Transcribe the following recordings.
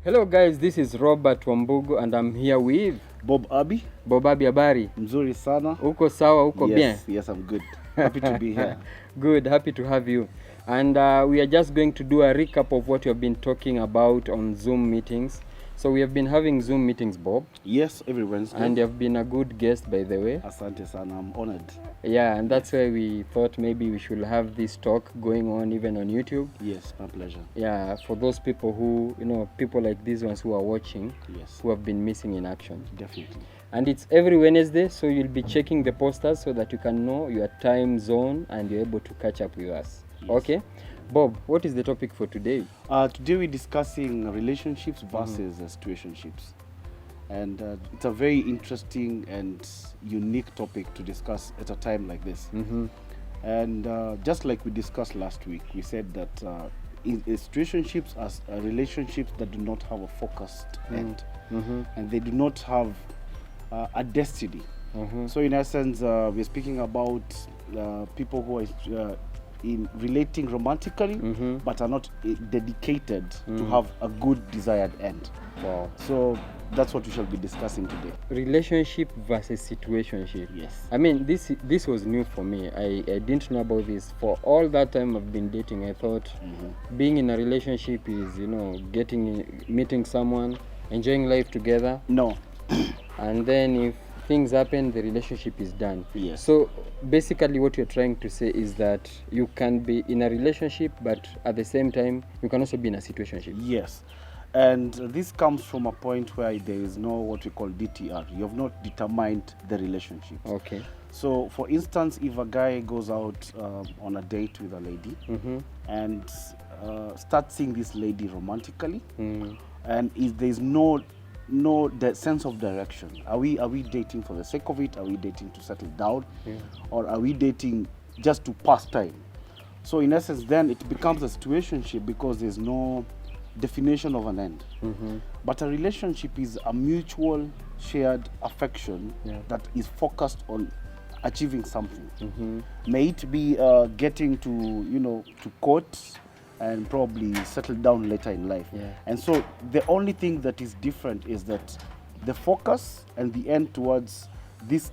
Hello guys, this is Robert Wambugu and I'm here with Bob Abi. Bob Abi, habari? Mzuri sana. Uko sawa, uko bien? Yes, I'm good. Happy to be here. Good, happy to have you. And we are just going to do a recap of what we have been talking about on Zoom meetings. So we have been having Zoom meetings, Bob. Yes, every Wednesday. And you have been a good guest, by the way. Asante sana, I'm honored. Yeah, and that's why we thought maybe we should have this talk going on even on YouTube. Yes, my pleasure. Yeah, for those people who, people like these ones who are watching, yes, who have been missing in action. Definitely. And it's every Wednesday, so you'll be checking the posters so that you can know your time zone and you're able to catch up with us. Yes. Okay? Bob, what is the topic for today? Today we're discussing relationships versus situationships. And it's a very interesting and unique topic to discuss at a time like this. And just like we discussed last week, we said that situationships are relationships that do not have a focused end. And they do not have a destiny. So in essence, we're speaking about people who are in relating romantically, but are not dedicated to have a good desired end. Wow. So that's what we shall be discussing today. Relationship versus situationship. Yes. I mean, this was new for me. I didn't know about this. For all that time I've been dating, I thought being in a relationship is, meeting someone, enjoying life together. No. And then if things happen, the relationship is done. Yes. So basically what you're trying to say is that you can be in a relationship, but at the same time, you can also be in a situationship. Yes. And this comes from a point where there is no what we call DTR. You have not determined the relationship. Okay. So for instance, if a guy goes out on a date with a lady and starts seeing this lady romantically, and if there's no the sense of direction, are we dating for the sake of it? Are we dating to settle down? Or are we dating just to pass time? So in essence, then it becomes a situationship because there's no definition of an end. But a relationship is a mutual shared affection that is focused on achieving something. May it be getting to court and probably settle down later in life. And so the only thing that is different is that the focus and the end towards this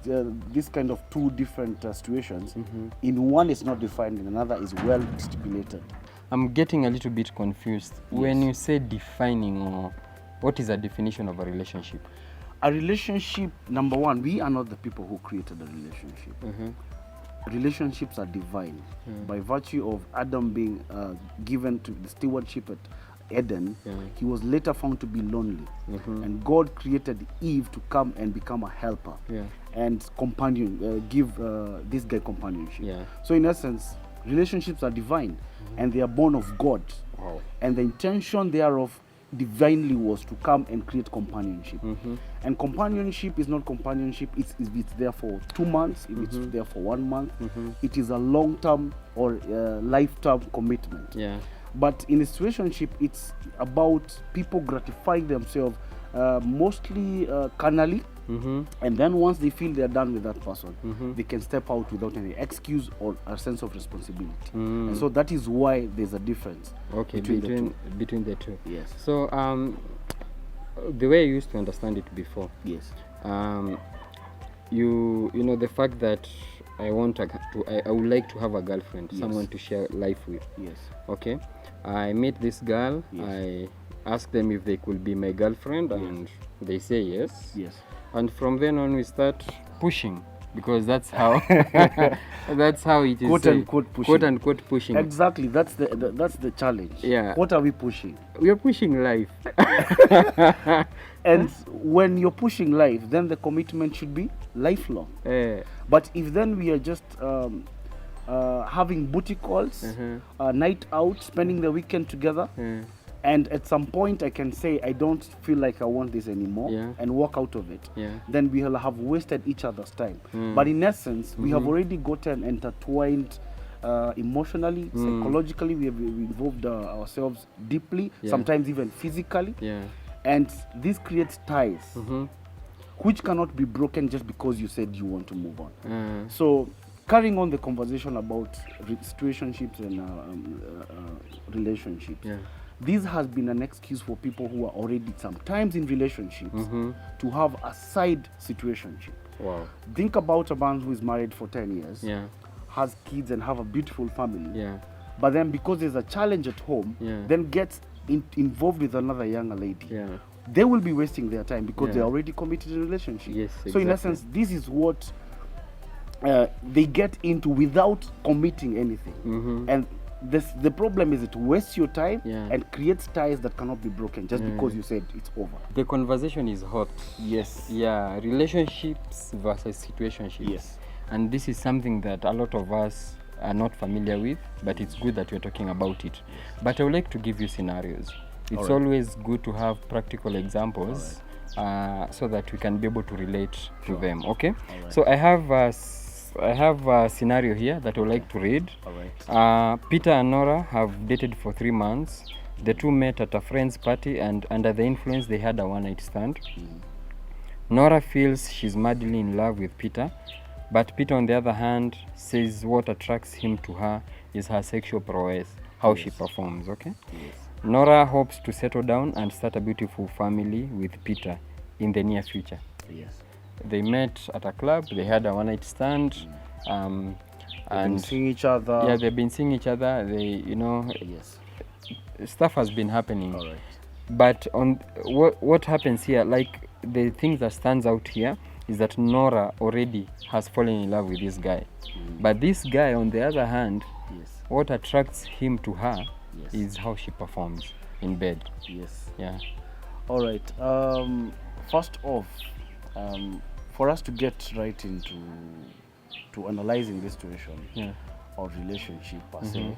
kind of two different situations, in one is not defined, in another is well stipulated. I'm getting a little bit confused. Yes. When you say defining, what is the definition of a relationship? A relationship, number one, we are not the people who created the relationship. Relationships are divine. By virtue of Adam being given to the stewardship at Eden, he was later found to be lonely. And God created Eve to come and become a helper and companion, give this guy companionship. So in essence, relationships are divine and they are born of God. Wow. And the intention thereof divinely was to come and create companionship. And companionship is not companionship if it's there for 2 months, if it's there for 1 month. It is a long-term or lifetime commitment. But in a situationship, it's about people gratifying themselves mostly carnally. And then once they feel they're done with that person, they can step out without any excuse or a sense of responsibility. And so that is why there's a difference between the two. Yes. So the way I used to understand it before, Yes. the fact that I would like to have a girlfriend, someone to share life with. Yes. Okay. I meet this girl. I ask them if they could be my girlfriend, and they say yes. Yes. And from then on, we start pushing, because that's how that's how it is. Quote unquote pushing. Quote unquote pushing. Exactly. That's the challenge. Yeah. What are we pushing? We are pushing life. And when you're pushing life, then the commitment should be lifelong. But if then we are just having booty calls, night out, spending the weekend together, and at some point I can say I don't feel like I want this anymore and walk out of it, then we will have wasted each other's time. But in essence, we have already gotten intertwined emotionally, psychologically. We have involved ourselves deeply, sometimes even physically. And this creates ties which cannot be broken just because you said you want to move on. So carrying on the conversation about situationships and relationships, this has been an excuse for people who are already sometimes in relationships to have a side situationship. Wow. Think about a man who is married for 10 years, Yeah. has kids and have a beautiful family, Yeah. but then because there's a challenge at home, then gets involved with another younger lady. Yeah. They will be wasting their time because Yeah. they're already committed in a relationship. Yes, So in exactly. essence, this is what they get into without committing anything. And the problem is it wastes your time and creates ties that cannot be broken just because you said it's over. The conversation is hot. Yes. Yeah, relationships versus situationships. Yes. And this is something that a lot of us are not familiar with, but it's good that we're talking about it. But I would like to give you scenarios. It's always good to have practical examples so that we can be able to relate to them. Okay? So I have a scenario here that I would like to read. Peter and Nora have dated for 3 months. The two met at a friend's party, and under the influence they had a one-night stand. Nora feels she's madly in love with Peter, but Peter, on the other hand, says what attracts him to her is her sexual prowess, how she performs. Okay. Nora hopes to settle down and start a beautiful family with Peter in the near future. They met at a club. They had a one-night stand, And seeing each other. yeah, they've been seeing each other. They, stuff has been happening. But on what happens here, like the thing that stands out here is that Nora already has fallen in love with this guy. But this guy, on the other hand, what attracts him to her is how she performs in bed. Yeah. All right. First off, for us to get right into analyzing this situation or relationship per se,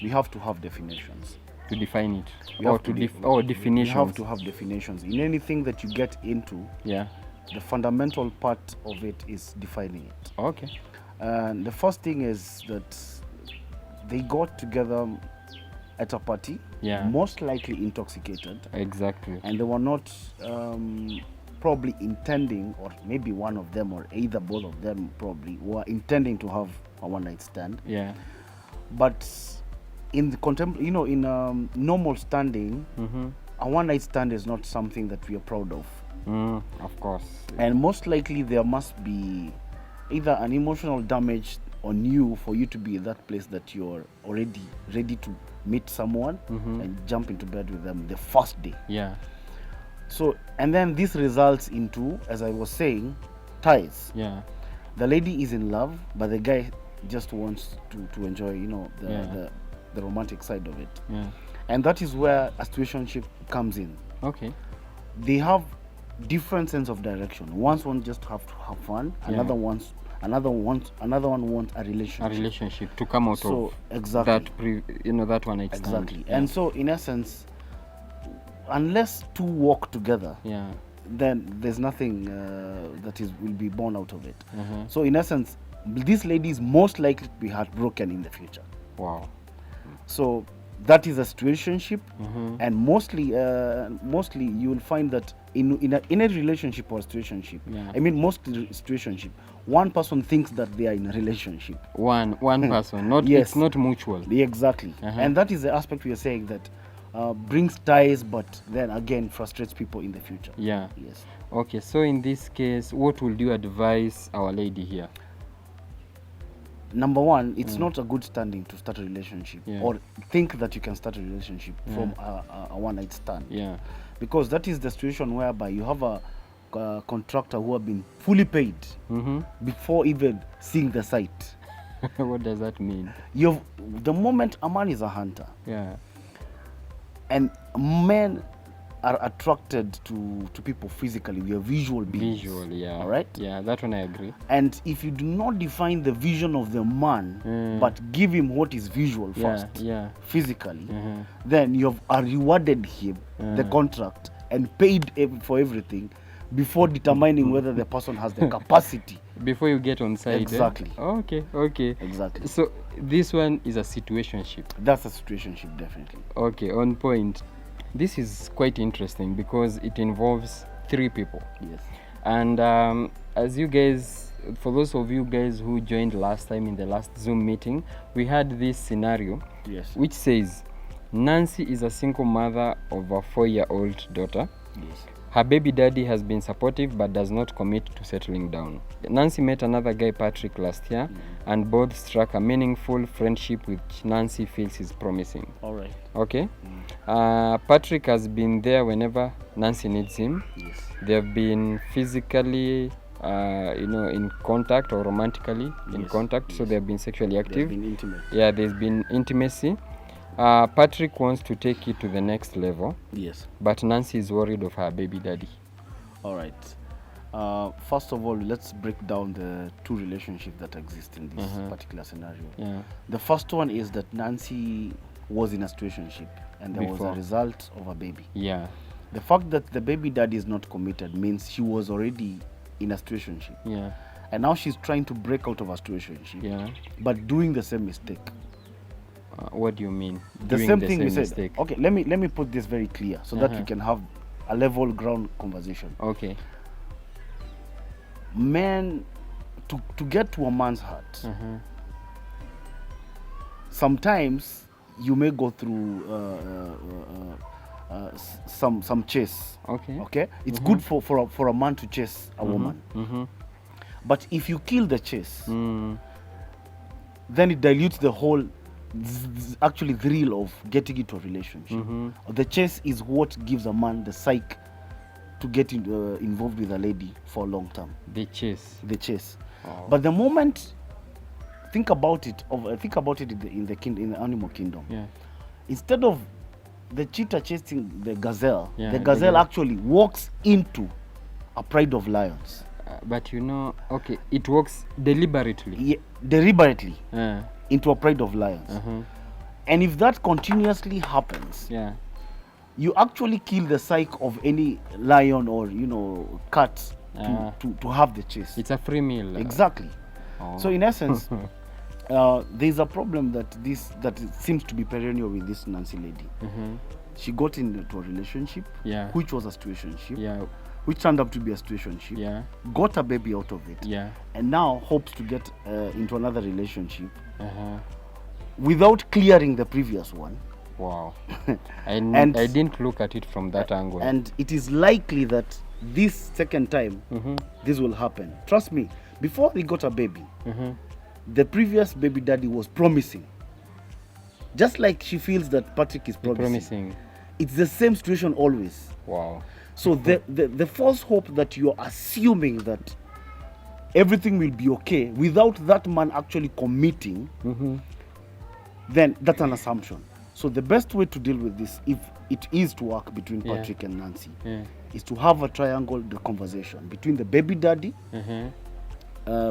we have to have definitions. To define it. We Or have to to definitions. We have to have definitions. In anything that you get into, the fundamental part of it is defining it. Okay. And the first thing is that they got together at a party, most likely intoxicated. Exactly. And they were not probably intending, or maybe one of them or either both of them probably were intending to have a one-night stand. Yeah. But in the in normal standing, a one-night stand is not something that we are proud of. Of course. And most likely there must be either an emotional damage on you for you to be in that place that you're already ready to meet someone and jump into bed with them the first day. Yeah. So, and then this results into, as I was saying, ties. Yeah. The lady is in love, but the guy just wants to enjoy, the romantic side of it. Yeah. And that is where a situationship comes in. Okay. They have different sense of direction. One just have to have fun. Another one wants a relationship. A relationship to come out of exactly that one night stand. Exactly. Yeah. And so in essence, unless two walk together, then there's nothing that will be born out of it. So in essence, this lady is most likely to be heartbroken in the future. Wow. So that is a situationship, and mostly you will find that in a relationship or situationship, I mean most situationship, one person thinks that they are in a relationship. One person, not it's not mutual. Exactly. And that is the aspect we are saying that brings ties, but then again frustrates people in the future. Yeah. Yes. Okay, so in this case, what would you advise our lady here? Number one, it's not a good standing to start a relationship or think that you can start a relationship from a one-night stand. Yeah. Because that is the situation whereby you have a contractor who have been fully paid before even seeing the site. What does that mean? The moment a man is a hunter, and men are attracted to people physically. We are visual beings. Visual, yeah. All right? Yeah, that one I agree. And if you do not define the vision of the man, but give him what is visual first, physically, then you have rewarded him the contract and paid for everything before determining whether the person has the capacity. Before you get on site. Exactly. Okay. Exactly. So this one is a situationship. That's a situationship, definitely. Okay, on point. This is quite interesting because it involves 3 people. Yes. And as you guys, for those of you guys who joined last time in the last Zoom meeting, we had this scenario which says Nancy is a single mother of a 4-year-old daughter. Yes. Her baby daddy has been supportive but does not commit to settling down. Nancy met another guy, Patrick, last year, and both struck a meaningful friendship which Nancy feels is promising. All right. Okay? Patrick has been there whenever Nancy needs him. Yes. They have been physically, in contact or romantically in contact, so they have been sexually active. They've been intimate. Yeah, there's been intimacy. Patrick wants to take it to the next level. Yes. But Nancy is worried of her baby daddy. All right. First of all, let's break down the two relationships that exist in this particular scenario. Yeah. The first one is that Nancy was in a situationship and there was a result of a baby. Yeah. The fact that the baby daddy is not committed means she was already in a situationship. Yeah. And now she's trying to break out of a situationship. Yeah. But doing the same mistake. What do you mean? The Doing same thing we said. mistake? Okay, let me put this very clear so that we can have a level ground conversation. Okay. Men, to get to a man's heart, sometimes you may go through some chase. Okay. Okay, it's good for a man to chase a woman, but if you kill the chase, then it dilutes the whole actually thrill of getting into a relationship. The chase is what gives a man the psyche to get involved with a lady for a long term. The chase. Oh. But the moment, think about it in the animal kingdom. Yeah. Instead of the cheetah chasing the gazelle, Yeah, the gazelle actually walks into a pride of lions. But okay, it works deliberately. Yeah, deliberately Yeah. into a pride of lions. And if that continuously happens, Yeah. you actually kill the psyche of any lion or cat to have the chase. It's a free meal. Exactly. Oh. So in essence, there's a problem that it seems to be perennial with this Nancy lady. She got into a relationship, Yeah. which was a situationship, Yeah. which turned up to be a situationship, Yeah. got a baby out of it, Yeah. and now hopes to get into another relationship Uh-huh. without clearing the previous one. Wow. And- I didn't look at it from that angle. And it is likely that this second time this will happen. Trust me, before they got a baby, the previous baby daddy was promising. Just like she feels that Patrick is promising. It's the same situation always. Wow. So the false hope that you're assuming that everything will be okay without that man actually committing, then that's an assumption. So the best way to deal with this, if it is to work between Patrick and Nancy, is to have a triangle the conversation between the baby daddy,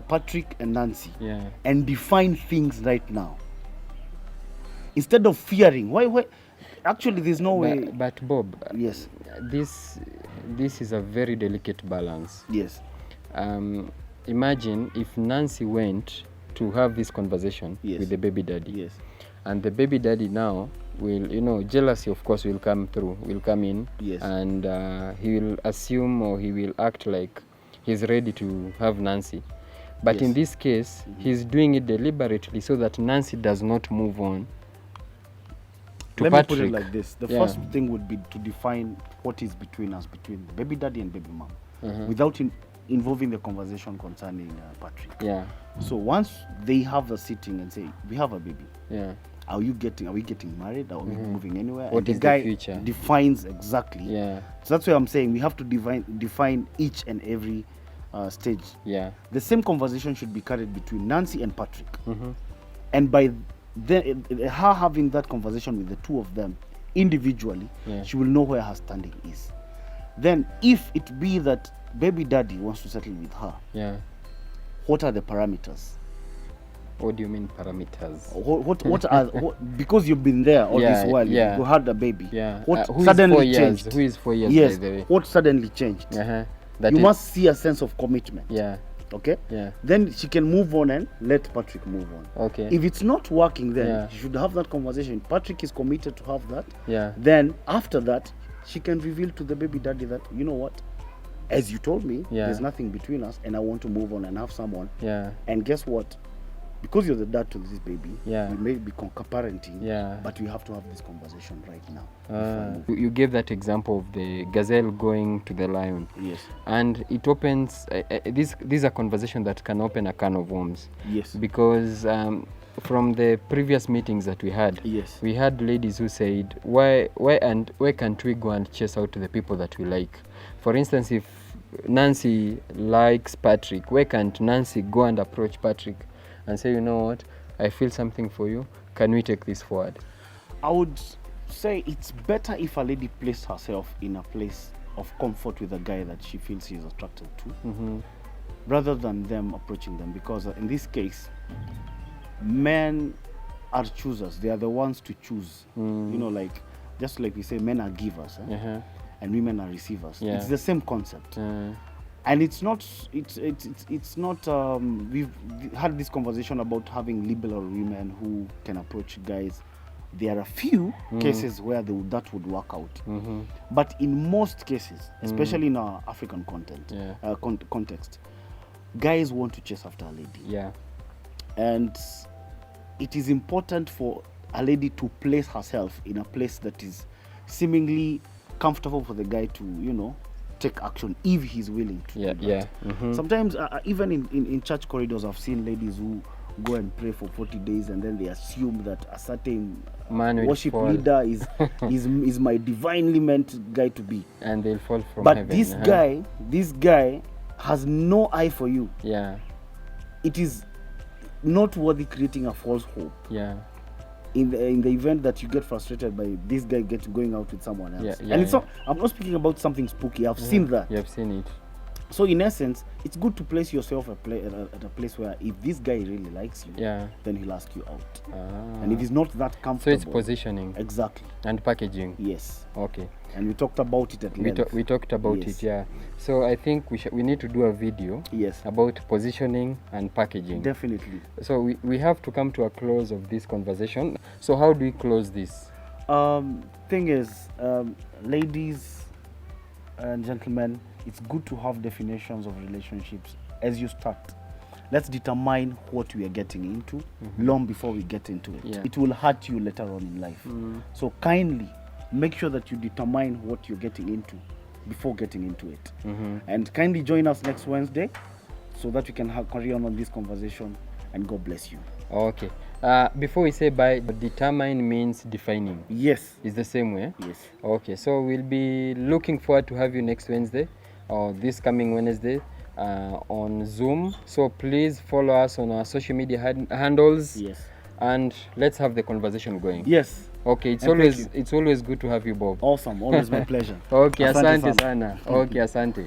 Patrick and Nancy, and define things right now. Instead of fearing, why? Actually, there's no way. But Bob, Yes. This is a very delicate balance. Yes. Imagine if Nancy went to have this conversation with the baby daddy. Yes. And the baby daddy now will, jealousy of course will come in. Yes. And he will assume or he will act like he's ready to have Nancy. But in this case, he's doing it deliberately so that Nancy does not move on to Let Patrick. me put it like this. The first thing would be to define what is between us, between the baby daddy and baby mom, without involving the conversation concerning Patrick. Yeah. So once they have a sitting and say, we have a baby. Yeah. Are we getting married? Are we moving anywhere? What and is the guy the future? defines exactly. Yeah. So that's why I'm saying we have to define each and every stage. Yeah. The same conversation should be carried between Nancy and Patrick. And by her having that conversation with the two of them individually, she will know where her standing is. Then if it be that baby daddy wants to settle with her, what are the parameters? What do you mean parameters? What are because you've been there all this while, you had a baby. Yeah. What Who suddenly is 4 years? changed? Who is 4 years? Yes. By the way? What suddenly changed? That You is- must see a sense of commitment. Yeah. Okay. Yeah. Then she can move on and let Patrick move on. Okay. If it's not working, then Yeah. she should have that conversation. Patrick is committed to have that. Yeah. Then after that, she can reveal to the baby daddy that, you know what, as you told me, there's nothing between us, and I want to move on and have someone. Yeah. And guess what? because you're the dad to this baby, Yeah. we may be co-parenting, Yeah. but we have to have this conversation right now. before I move. You gave that example of the gazelle going to the lion. Yes. And it opens, these are conversations that can open a can of worms. Yes. Because from the previous meetings that we had, Yes. we had ladies who said, why can't we go and chase out the people that we like? For instance, if Nancy likes Patrick, why can't Nancy go and approach Patrick and say, you know what, I feel something for you, can we take this forward? I would say it's better if a lady placed herself in a place of comfort with a guy that she feels she is attracted to, rather than them approaching them, because in this case, men are choosers. They are the ones to choose. You know, like, just like we say, men are givers, and women are receivers. Yeah. It's the same concept. And it's not, it's not, we've had this conversation about having liberal women who can approach guys. There are a few cases where that would work out. But in most cases, especially in our African context, guys want to chase after a lady. Yeah. And it is important for a lady to place herself in a place that is seemingly comfortable for the guy to, you know, take action if he's willing to do that. Sometimes even in church corridors, I've seen ladies who go and pray for 40 days and then they assume that a certain worship leader is my divinely meant guy to be, and they'll fall from but heaven. this guy has no eye for you. Yeah. It is not worthy creating a false hope. Yeah. In the event that you get frustrated by this guy going out with someone else. Yeah, And it's not, I'm not speaking about something spooky. I've seen that. You have seen it. So in essence, it's good to place yourself at a place where if this guy really likes you, then he'll ask you out. And if he's not that comfortable, so it's positioning. Exactly. And packaging. Yes. Okay. And we talked about it at length. We talked about it, yeah. So I think we need to do a video about positioning and packaging. Definitely. So we have to come to a close of this conversation. So how do we close this? Thing is, ladies and gentlemen, it's good to have definitions of relationships as you start. Let's determine what we are getting into long before we get into it. Yeah. It will hurt you later on in life. So kindly make sure that you determine what you're getting into before getting into it. And kindly join us next Wednesday so that we can carry on this conversation, and God bless you. Okay. Before we say bye, determine means defining. Yes. It's the same way? Yes. Okay, so we'll be looking forward to have you next Wednesday or this coming Wednesday on Zoom. So please follow us on our social media handles. Yes. And let's have the conversation going. Yes. Okay, it's always good to have you, Bob. Awesome. Always my pleasure. Okay, Asante asante sana. Okay, asante.